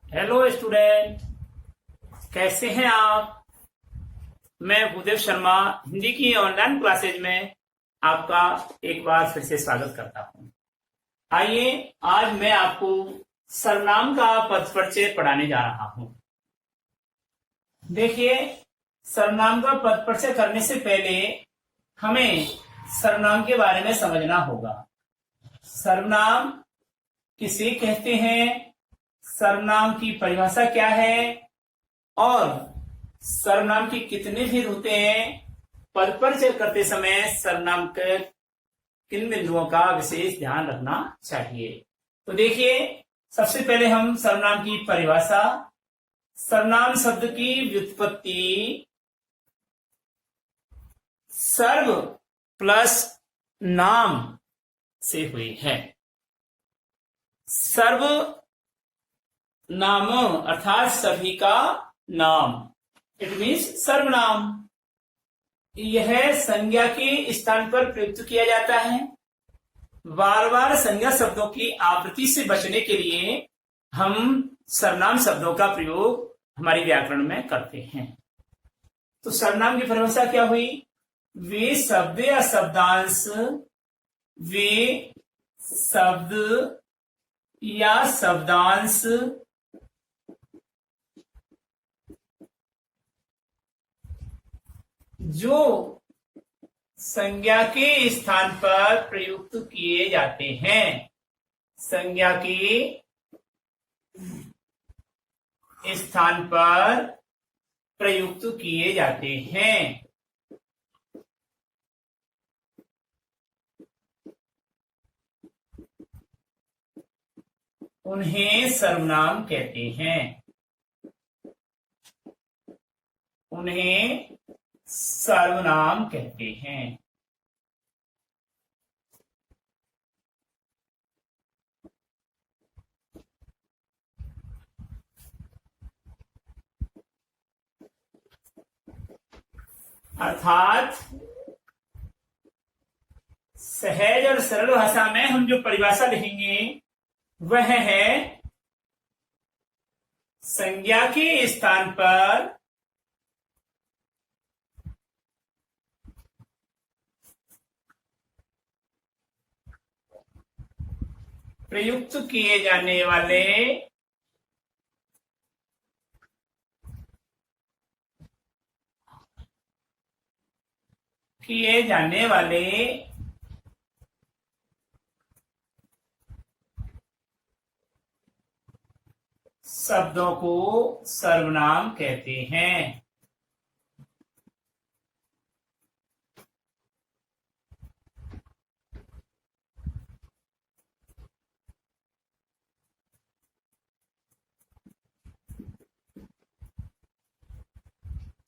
Hello student, कैसे हैं आप। मैं भूदेव शर्मा हिंदी की ऑनलाइन क्लासेज में आपका एक बार फिर से स्वागत करता हूं। आइए आज मैं आपको सर्वनाम का पद परिचय पढ़ाने जा रहा हूं। देखिए, सर्वनाम का पद परिचय करने से पहले हमें सर्वनाम के बारे में समझना होगा। सर्वनाम किसे कहते हैं, सर्वनाम की परिभाषा क्या है और सर्वनाम की कितने भेद होते हैं। पद परिचय करते समय सर्वनाम के किन बिंदुओं का विशेष ध्यान रखना चाहिए। तो देखिए, सबसे पहले हम सर्वनाम की परिभाषा। सर्वनाम शब्द की व्युत्पत्ति सर्व प्लस नाम से हुई है। सर्व नाम अर्थात सभी का नाम, इट मीन्स सर्वनाम। यह संज्ञा के स्थान पर प्रयुक्त किया जाता है। बार बार संज्ञा शब्दों की आवृत्ति से बचने के लिए हम सर्वनाम शब्दों का प्रयोग हमारी व्याकरण में करते हैं। तो सर्वनाम की परिभाषा क्या हुई? वे शब्द या शब्दांश, वे शब्द या शब्दांश जो संज्ञा के स्थान पर प्रयुक्त किए जाते हैं। संज्ञा के स्थान पर प्रयुक्त किए जाते हैं। उन्हें सर्वनाम कहते हैं। उन्हें सर्वनाम कहते हैं। अर्थात सहज और सरल भाषा में हम जो परिभाषा लिखेंगे वह है संज्ञा के स्थान पर प्रयुक्त किए जाने वाले शब्दों को सर्वनाम कहते हैं।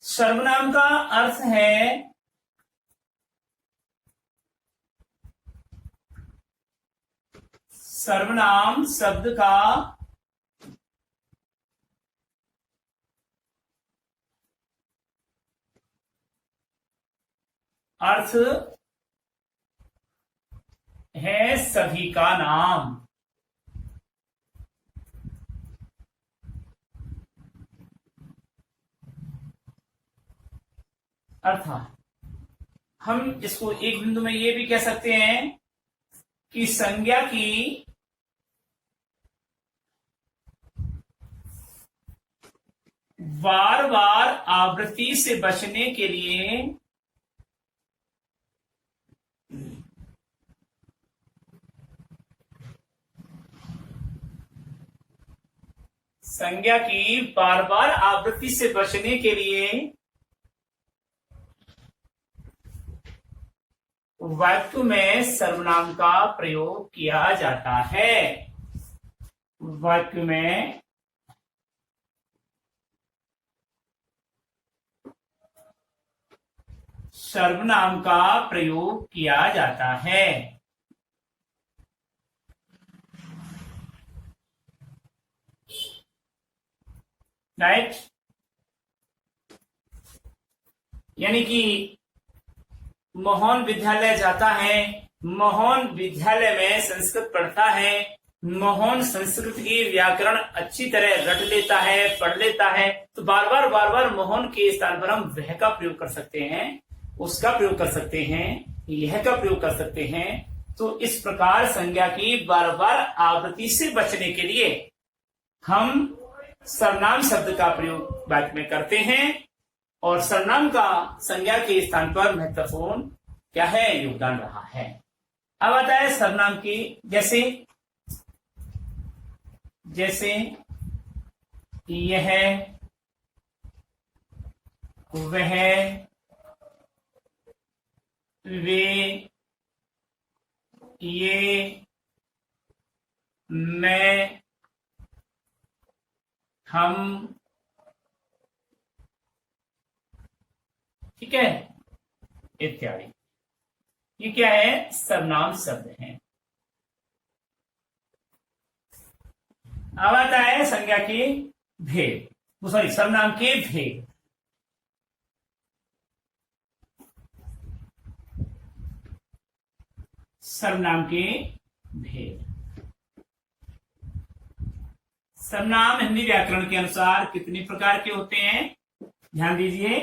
सर्वनाम का अर्थ है सर्वनाम शब्द का अर्थ है सभी का नाम। अर्थात हम इसको एक बिंदु में ये भी कह सकते हैं कि संज्ञा की बार बार आवृत्ति से बचने के लिए संज्ञा की बार बार आवृत्ति से बचने के लिए वाक्य में सर्वनाम का प्रयोग किया जाता है। वाक्य में सर्वनाम का प्रयोग किया जाता है। राइट, यानी कि मोहन विद्यालय जाता है, मोहन विद्यालय में संस्कृत पढ़ता है, मोहन संस्कृत की व्याकरण अच्छी तरह रट लेता है, पढ़ लेता है, तो बार बार मोहन के स्थान पर हम वह का प्रयोग कर सकते हैं, उसका प्रयोग कर सकते हैं, यह का प्रयोग कर सकते हैं। तो इस प्रकार संज्ञा की बार बार आवृत्ति से बचने के लिए हम सर्वनाम शब्द का प्रयोग वाक्य में करते हैं, और सर्वनाम का संज्ञा के स्थान पर महत्वपूर्ण क्या है, योगदान रहा है। अब आता है सर्वनाम की, जैसे यह, वह, वे, ये, मैं, हम, ठीक है, इत्यादि। ये क्या है, सर्वनाम शब्द हैं। अब आता है संज्ञा के भेद, सॉरी सर्वनाम के भेद। सर्वनाम के भेद। सर्वनाम हिंदी व्याकरण के अनुसार कितने प्रकार के होते हैं, ध्यान दीजिए।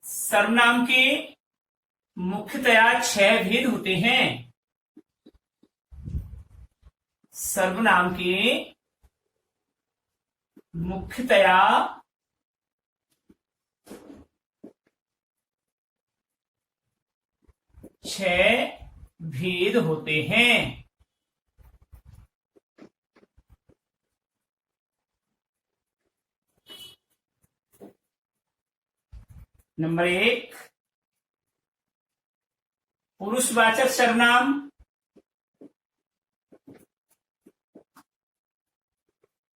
सर्वनाम के मुख्यतया 6 भेद होते हैं। सर्वनाम के मुख्यतया 6 भेद होते हैं। नंबर 1, पुरुषवाचक सर्वनाम।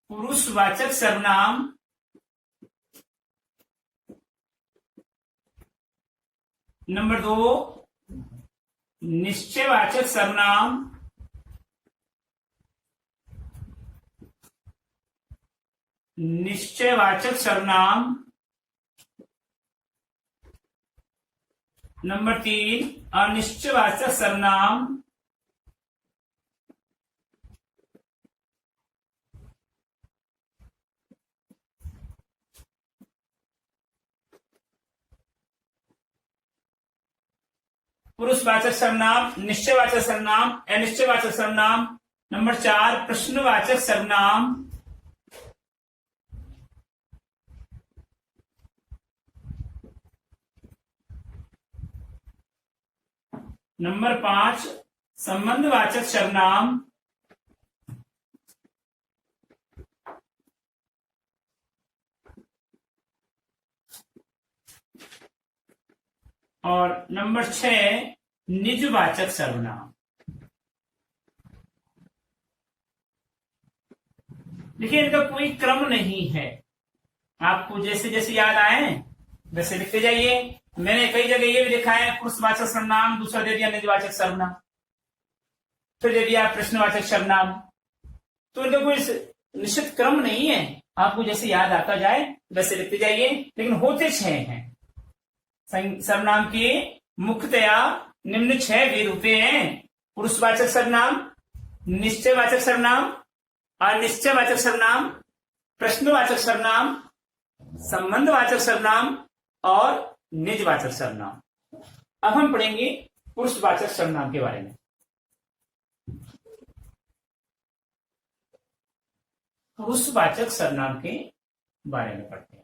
पुरुषवाचक सर्वनाम। नंबर 2, निश्चयवाचक सर्वनाम। निश्चयवाचक सर्वनाम। नंबर 3, अनिश्चयवाचक सर्वनाम। पुरुषवाचक सर्वनाम, निश्चयवाचक सर्वनाम, अनिश्चयवाचक सर्वनाम। नंबर 4, प्रश्नवाचक सर्वनाम। नंबर 5, संबंधवाचक सर्वनाम। और नंबर 6, निजवाचक सर्वनाम। देखिए इनका कोई क्रम नहीं है, आपको जैसे जैसे याद आए वैसे लिखते जाइए। मैंने कई जगह ये भी लिखा है, पुरुषवाचक सर्वनाम, दूसरा दे दिया निजवाचक सर्वनाम, फिर दे दिया प्रश्नवाचक सर्वनाम। तो इनका कोई निश्चित क्रम नहीं है, आपको जैसे याद आता जाए वैसे लिखते जाइए, लेकिन होते 6 हैं। सर्वनाम के मुख्यतया निम्न 6 भेद होते हैं। पुरुषवाचक सर्वनाम, निश्चयवाचक सर्वनाम, अनिश्चयवाचक सर्वनाम, प्रश्नवाचक सर्वनाम, संबंधवाचक सर्वनाम और निजवाचक सर्वनाम। अब हम पढ़ेंगे पुरुषवाचक सर्वनाम के बारे में। पुरुषवाचक सर्वनाम के बारे में पढ़ते हैं।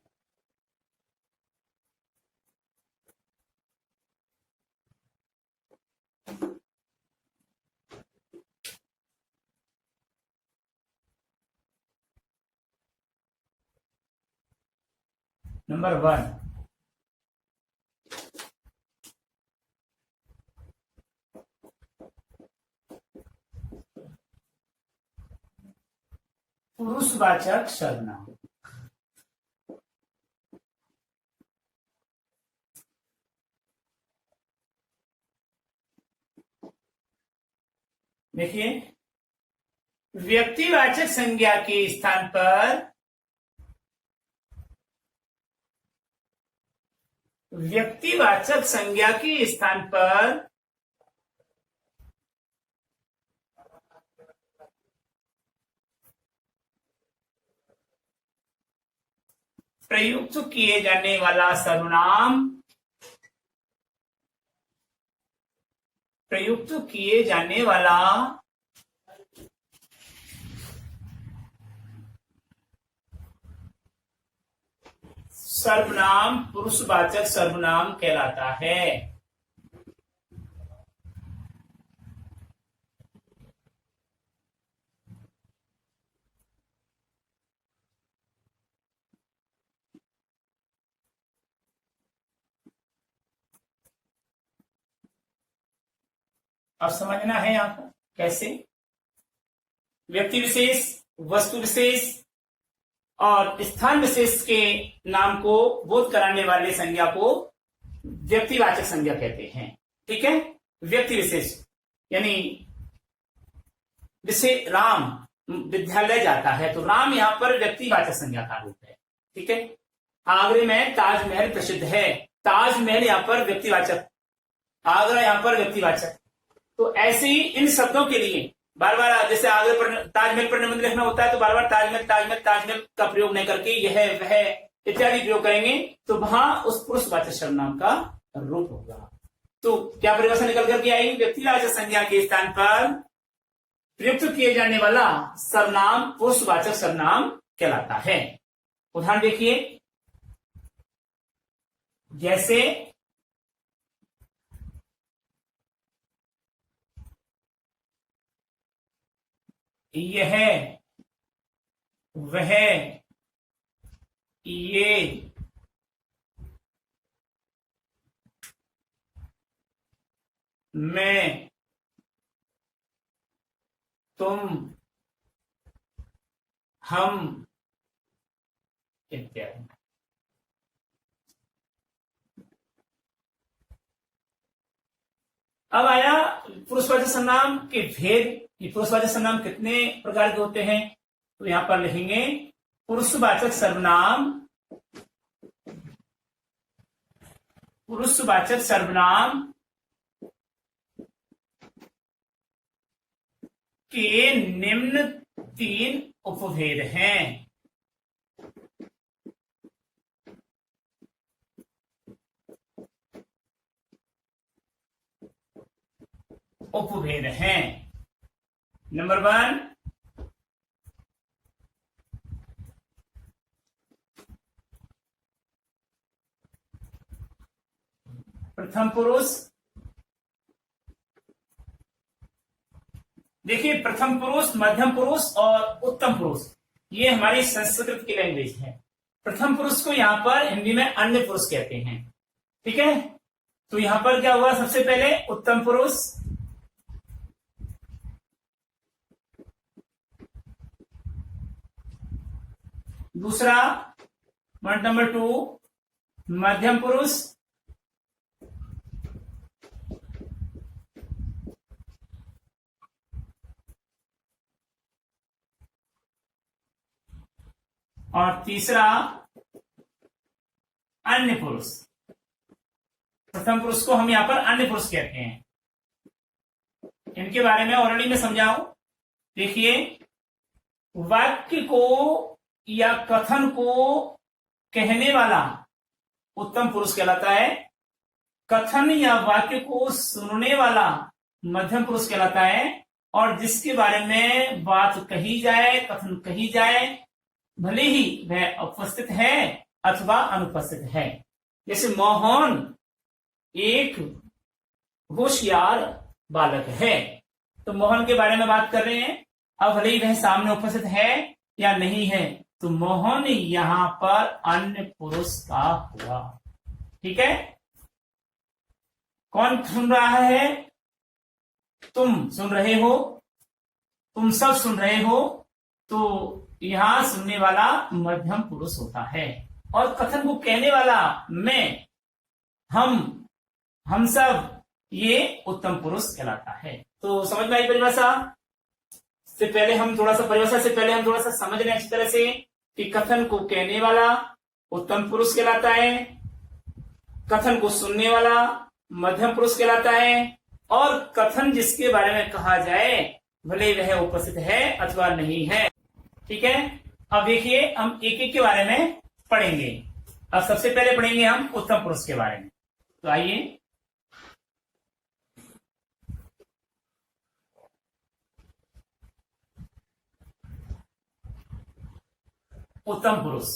नंबर 1, पुरुषवाचक सर्वनाम। देखिए, व्यक्तिवाचक संज्ञा के स्थान पर व्यक्तिवाचक संज्ञा के स्थान पर प्रयुक्त किए जाने वाला सर्वनाम, प्रयुक्त किए जाने वाला सर्वनाम पुरुषवाचक सर्वनाम कहलाता है। अब समझना है यहां पर कैसे व्यक्ति विशेष, वस्तु विशेष और स्थान विशेष के नाम को बोध कराने वाले संज्ञा को व्यक्तिवाचक संज्ञा कहते हैं। ठीक है, व्यक्ति विशेष यानी जैसे राम विद्यालय जाता है तो राम यहां पर व्यक्तिवाचक संज्ञा का रूप है। ठीक है, आगरे में ताजमहल प्रसिद्ध है, ताजमहल यहां पर व्यक्तिवाचक, आगरा यहां पर व्यक्तिवाचक। तो ऐसे ही इन शब्दों के लिए बार बार जैसे आगे ताजमहल पर निबंध लिखना होता है तो बार बार ताजमहल ताजमहल ताजमहल का प्रयोग नहीं करके यह वह इत्यादि प्रयोग करेंगे तो वहां उस पुरुषवाचक सर्वनाम का रूप होगा। तो क्या परिभाषा निकल करके आई? व्यक्तिवाचक संज्ञा के स्थान पर प्रयुक्त किए जाने वाला सर्वनाम पुरुषवाचक सर्वनाम कहलाता है। उदाहरण देखिए, जैसे यह, वह, ये, मैं, तुम, हम इत्यादि। अब आया पुरुषवाचक सर्वनाम के भेद कि पुरुषवाचक सर्वनाम कितने प्रकार के होते हैं। तो यहां पर लिखेंगे पुरुषवाचक सर्वनाम, पुरुषवाचक सर्वनाम के निम्न 3 उपभेद हैं। उपभेद हैं। नंबर 1, प्रथम पुरुष। देखिए, प्रथम पुरुष, मध्यम पुरुष और उत्तम पुरुष ये हमारी संस्कृत की लैंग्वेज है। प्रथम पुरुष को यहां पर हिंदी में अन्य पुरुष कहते हैं। ठीक है, तो यहां पर क्या हुआ? सबसे पहले उत्तम पुरुष, दूसरा पॉइंट नंबर 2 मध्यम पुरुष, और तीसरा अन्य पुरुष। प्रथम पुरुष को हम यहां पर अन्य पुरुष कहते हैं। इनके बारे में ऑलरेडी मैं समझाऊं। देखिए, वाक्य को या कथन को कहने वाला उत्तम पुरुष कहलाता है। कथन या वाक्य को सुनने वाला मध्यम पुरुष कहलाता है। और जिसके बारे में बात कही जाए, कथन कही जाए, भले ही वह उपस्थित है अथवा अनुपस्थित है। जैसे मोहन एक होशियार बालक है, तो मोहन के बारे में बात कर रहे हैं। अब भले ही वह सामने उपस्थित है या नहीं है, तो मोहन यहां पर अन्य पुरुष का हुआ। ठीक है, कौन सुन रहा है? तुम सुन रहे हो, तुम सब सुन रहे हो, तो यहां सुनने वाला मध्यम पुरुष होता है। और कथन को कहने वाला मैं, हम सब, ये उत्तम पुरुष कहलाता है। तो समझ में आई परिभाषा? से पहले हम थोड़ा सा समझ लें अच्छी तरह से कि कथन को कहने वाला उत्तम पुरुष कहलाता है, कथन को सुनने वाला मध्यम पुरुष कहलाता है, और कथन जिसके बारे में कहा जाए भले वह उपस्थित है अथवा नहीं है। ठीक है, अब देखिए हम एक एक के बारे में पढ़ेंगे। अब सबसे पहले पढ़ेंगे हम उत्तम पुरुष के बारे में। तो आइए, उत्तम पुरुष।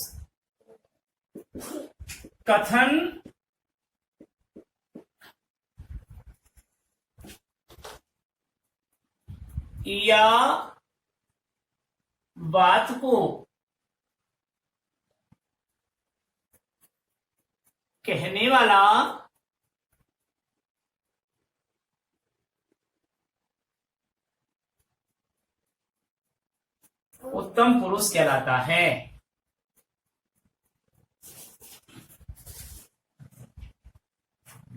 कथन या बात को कहने वाला उत्तम पुरुष कहलाता है।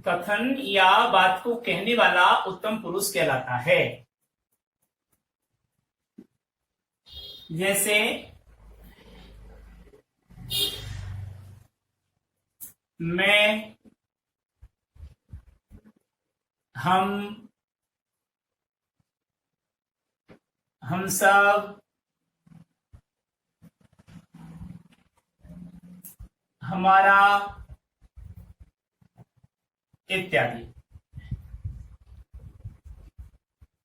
कथन या बात को कहने वाला उत्तम पुरुष कहलाता है। जैसे मैं, हम सब, हमारा इत्यादि।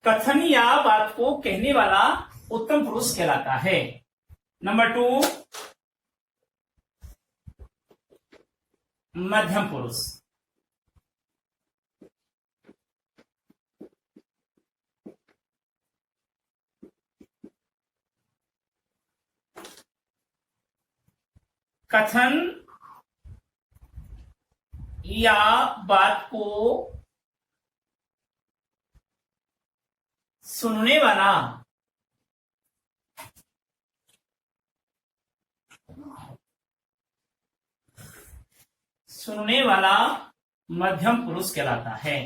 कथन या बात को कहने वाला उत्तम पुरुष कहलाता है। नंबर 2, मध्यम पुरुष। कथन या बात को सुनने वाला मध्यम पुरुष कहलाता है।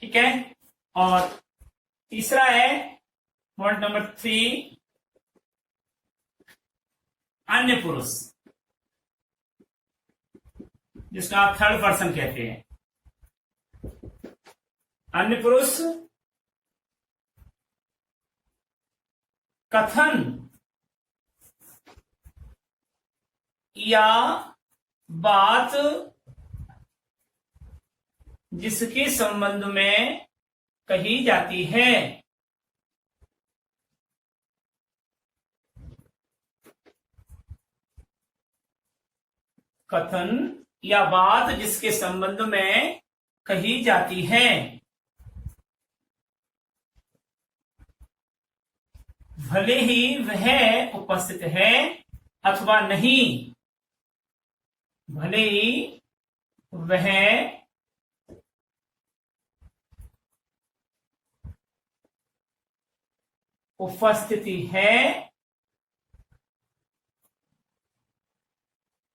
ठीक है। और तीसरा है पॉइंट नंबर 3, अन्य पुरुष, जिसका आप थर्ड पर्सन कहते हैं। अन्य पुरुष कथन या बात जिसके संबंध में कही जाती है, कथन या बात जिसके संबंध में कही जाती है, भले ही वह उपस्थित है अथवा नहीं, भले ही वह उपस्थिति है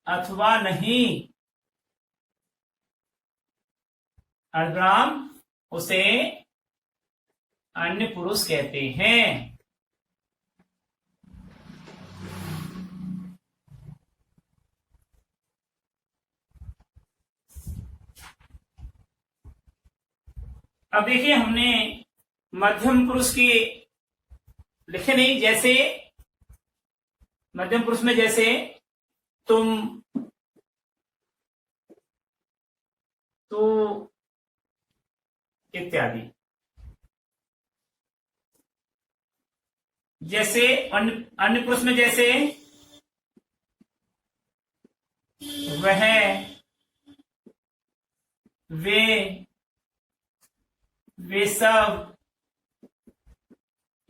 अथवा नहीं, अर्धविराम, उसे अन्य पुरुष कहते हैं। अब देखिए, हमने मध्यम पुरुष की लिखे नहीं। जैसे मध्यम पुरुष में जैसे तुम, तू इत्यादि। जैसे अन्य पुरुष में जैसे वह, वे सब,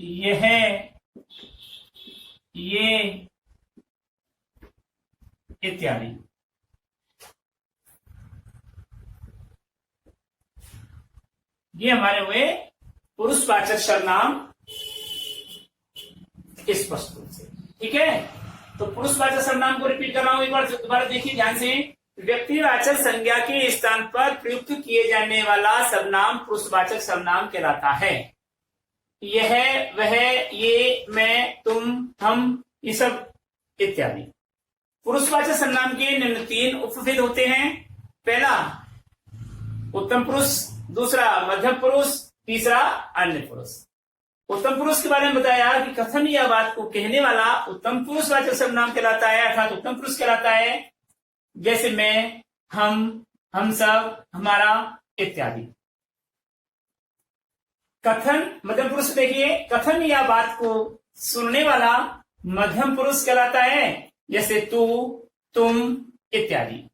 यह, ये इत्यादि। ये हमारे हुए पुरुषवाचक सर्वनाम स्पष्ट रूप से। ठीक है, तो पुरुषवाचक सर्वनाम को रिपीट कर रहा हूं एक बार, दोबारा देखिए ध्यान से। व्यक्तिवाचक संज्ञा के स्थान पर प्रयुक्त किए जाने वाला सर्वनाम पुरुषवाचक सर्वनाम कहलाता है। यह, वह, ये, मैं, तुम, हम, ये सब इत्यादि। पुरुषवाचक सर्वनाम के निम्न 3 उपभेद होते हैं। पहला उत्तम पुरुष, दूसरा मध्यम पुरुष, तीसरा अन्य पुरुष। उत्तम पुरुष के बारे में बताया कि कथन या बात को कहने वाला उत्तम पुरुष वाचक सर्वनाम कहलाता है, अर्थात उत्तम पुरुष कहलाता है। जैसे मैं, हम सब, हमारा इत्यादि। कथन मध्यम पुरुष, देखिए कथन या बात को सुनने वाला मध्यम पुरुष कहलाता है, जैसे तू, तुम इत्यादि।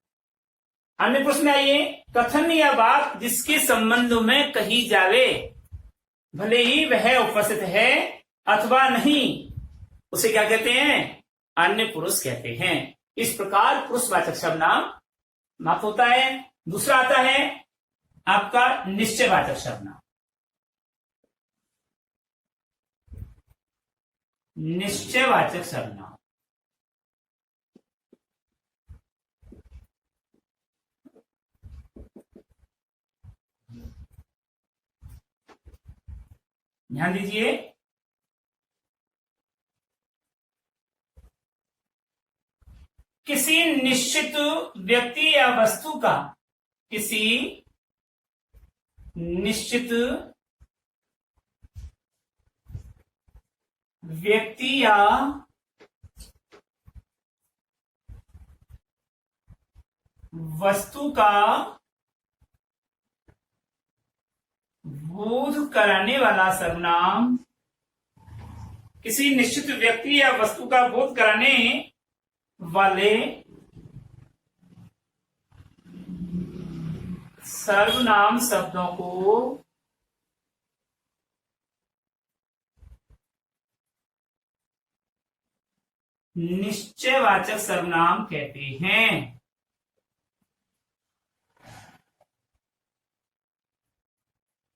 अन्य पुरुष में आइए, कथन या बात जिसके संबंध में कही जावे, भले ही वह उपस्थित है अथवा नहीं, उसे क्या कहते हैं? अन्य पुरुष कहते हैं। इस प्रकार पुरुषवाचक सर्वनाम समाप्त होता है। दूसरा आता है आपका निश्चयवाचक सर्वनाम। निश्चयवाचक सर्वनाम ध्यान दीजिए, किसी निश्चित व्यक्ति या वस्तु का, किसी निश्चित व्यक्ति या वस्तु का बोध कराने वाला सर्वनाम, किसी निश्चित व्यक्ति या वस्तु का बोध कराने वाले सर्वनाम शब्दों को निश्चयवाचक सर्वनाम कहते हैं।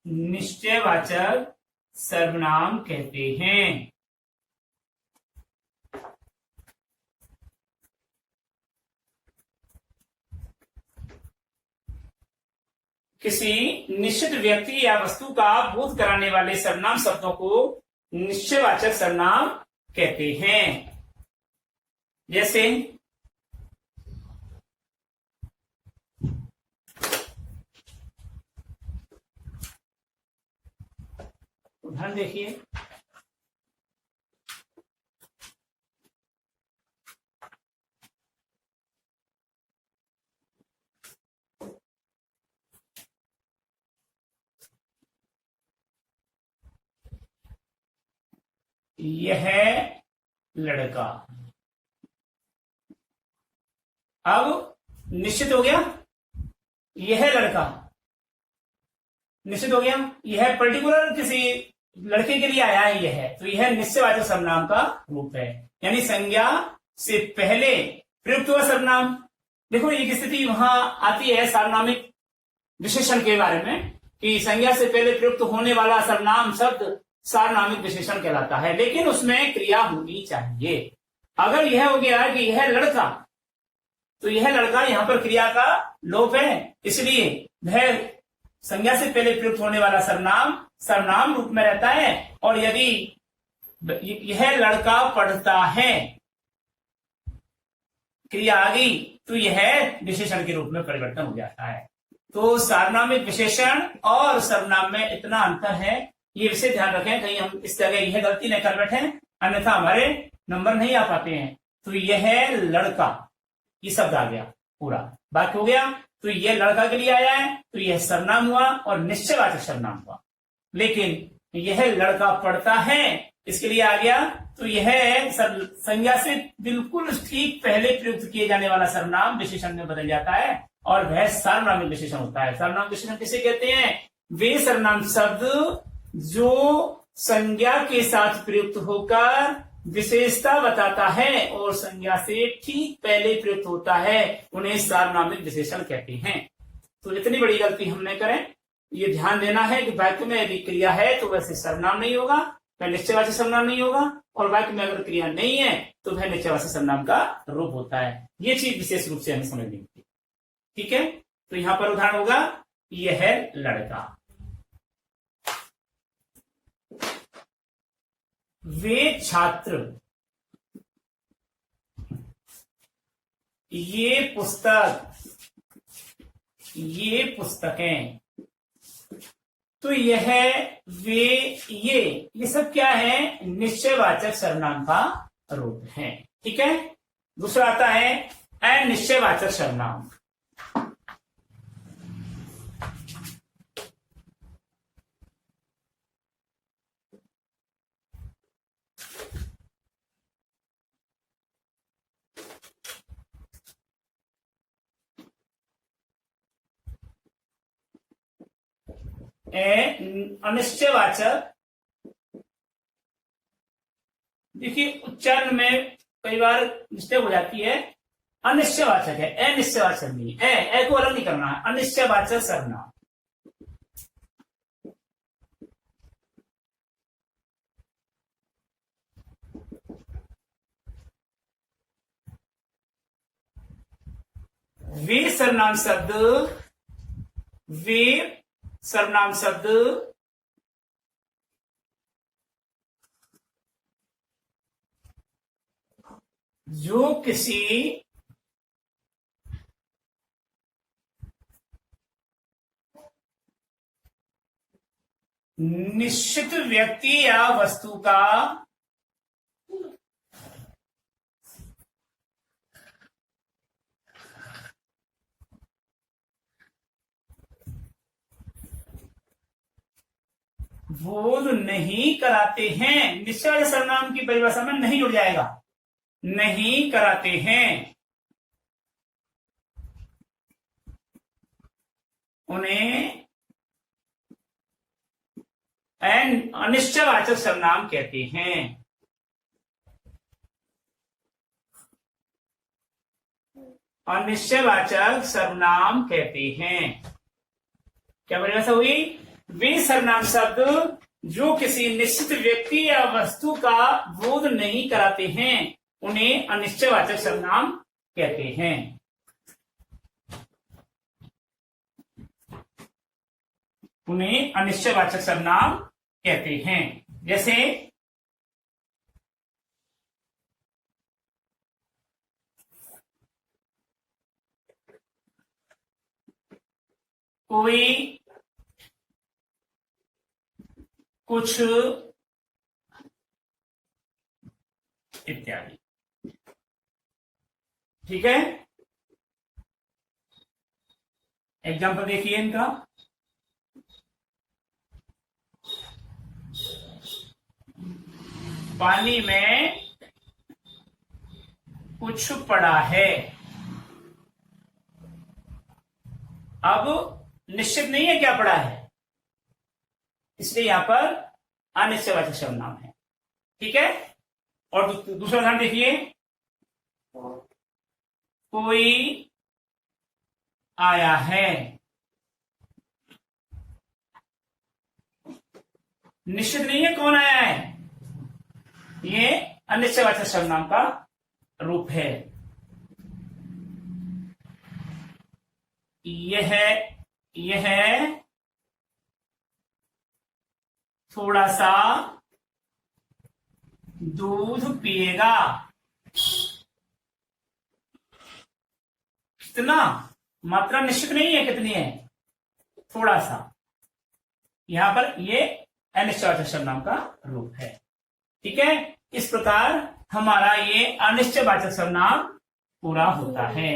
निश्चयवाचक सर्वनाम कहते हैं। किसी निश्चित व्यक्ति या वस्तु का बोध कराने वाले सर्वनाम शब्दों को निश्चयवाचक सर्वनाम कहते हैं। जैसे उदाहरण देखिए, यह लड़का। अब निश्चित हो गया, यह लड़का निश्चित हो गया। यह पर्टिकुलर किसी लड़के के लिए आया है, यह, तो यह निश्चयवाचक सर्वनाम का रूप है, यानी संज्ञा से पहले प्रयुक्त हुआ सर्वनाम। देखो एक स्थिति वहां आती है सार्वनामिक विशेषण के बारे में, कि संज्ञा से पहले प्रयुक्त होने वाला सर्वनाम शब्द सार्वनामिक विशेषण कहलाता है, लेकिन उसमें क्रिया होनी चाहिए। अगर यह हो गया कि यह लड़का, तो यह लड़का यहां पर क्रिया का लोप है, इसलिए वह संज्ञा से पहले प्रयुक्त होने वाला सर्वनाम रूप में रहता है। और यदि यह लड़का पढ़ता है, क्रिया आ गई, तो यह विशेषण के रूप में परिवर्तन हो जाता है। तो सार्वनामिक विशेषण और सर्वनाम में इतना अंतर है, ये विषय ध्यान रखें, कहीं हम इस जगह यह गलती न कर बैठे, अन्यथा हमारे नंबर नहीं आ पाते हैं। तो यह लड़का, ये शब्द आ गया, पूरा बात हो गया। तो यह लड़का के लिए आया है, तो यह सर्वनाम हुआ और निश्चयवाचक सर्वनाम हुआ। लेकिन यह लड़का पढ़ता है, इसके लिए आ गया, तो यह संज्ञा से बिल्कुल ठीक पहले प्रयुक्त किए जाने वाला सर्वनाम विशेषण में बदल जाता है, और वह सार्वनामिक विशेषण होता है। सार्वनामिक विशेषण किसे कहते हैं? वे सर्वनाम शब्द जो संज्ञा के साथ प्रयुक्त होकर विशेषता बताता है और संज्ञा से ठीक पहले प्रयुक्त होता है, उन्हें सार्वनामिक विशेषण कहते हैं। तो इतनी बड़ी गलती हम न करें, ये ध्यान देना है कि वाक्य में यदि क्रिया है तो वैसे सर्वनाम नहीं होगा, वह निश्चयवाचक सर्वनाम नहीं होगा, और वाक्य में अगर क्रिया नहीं है तो वह निश्चयवाचक सर्वनाम का रूप होता है। ये चीज विशेष रूप से हमें समझनी होगी, ठीक है। तो यहां पर उदाहरण होगा, यह है लड़का। वे छात्र, ये पुस्तक, ये पुस्तकें। तो यह, वे, ये सब क्या है? निश्चयवाचक सर्वनाम का रूप है। ठीक है। दूसरा आता है अनिश्चयवाचक सर्वनाम। अनिश्चयवाचक, देखिए उच्चारण में कई बार मिस्टेक हो जाती है। अनिश्चयवाचक है, अनिश्चयवाचक नहीं। ए को अलग नहीं करना है। अनिश्चयवाचक सर्वनाम। वे सर्वनाम शब्द, वे सर्वनाम शब्द जो किसी निश्चित व्यक्ति या वस्तु का बोध नहीं कराते हैं। निश्चय सर्वनाम की परिभाषा में नहीं जुड़ जाएगा। नहीं कराते हैं, उन्हें अनिश्चयवाचक सर्वनाम कहते हैं। अनिश्चयवाचक सर्वनाम कहते हैं। क्या परिभाषा हुई? वे सर्वनाम शब्द जो किसी निश्चित व्यक्ति या वस्तु का बोध नहीं कराते हैं, उन्हें अनिश्चयवाचक सर्वनाम कहते हैं। उन्हें अनिश्चयवाचक सर्वनाम कहते हैं। जैसे कोई, कुछ इत्यादि। ठीक है। एग्जाम्पल देखिए इनका। पानी में कुछ पड़ा है। अब निश्चित नहीं है क्या पड़ा है, इसलिए यहां पर अनिश्चयवाचक सर्वनाम है। ठीक है। और दूसरा उदाहरण देखिए। कोई आया है। निश्चित नहीं है कौन आया है, ये अनिश्चयवाचक सर्वनाम का रूप है। यह थोड़ा सा दूध पिएगा। कितना? मात्रा निश्चित नहीं है कितनी है, थोड़ा सा। यहां पर ये अनिश्चयवाचक सर्वनाम का रूप है। ठीक है। इस प्रकार हमारा ये अनिश्चयवाचक सर्वनाम पूरा होता है।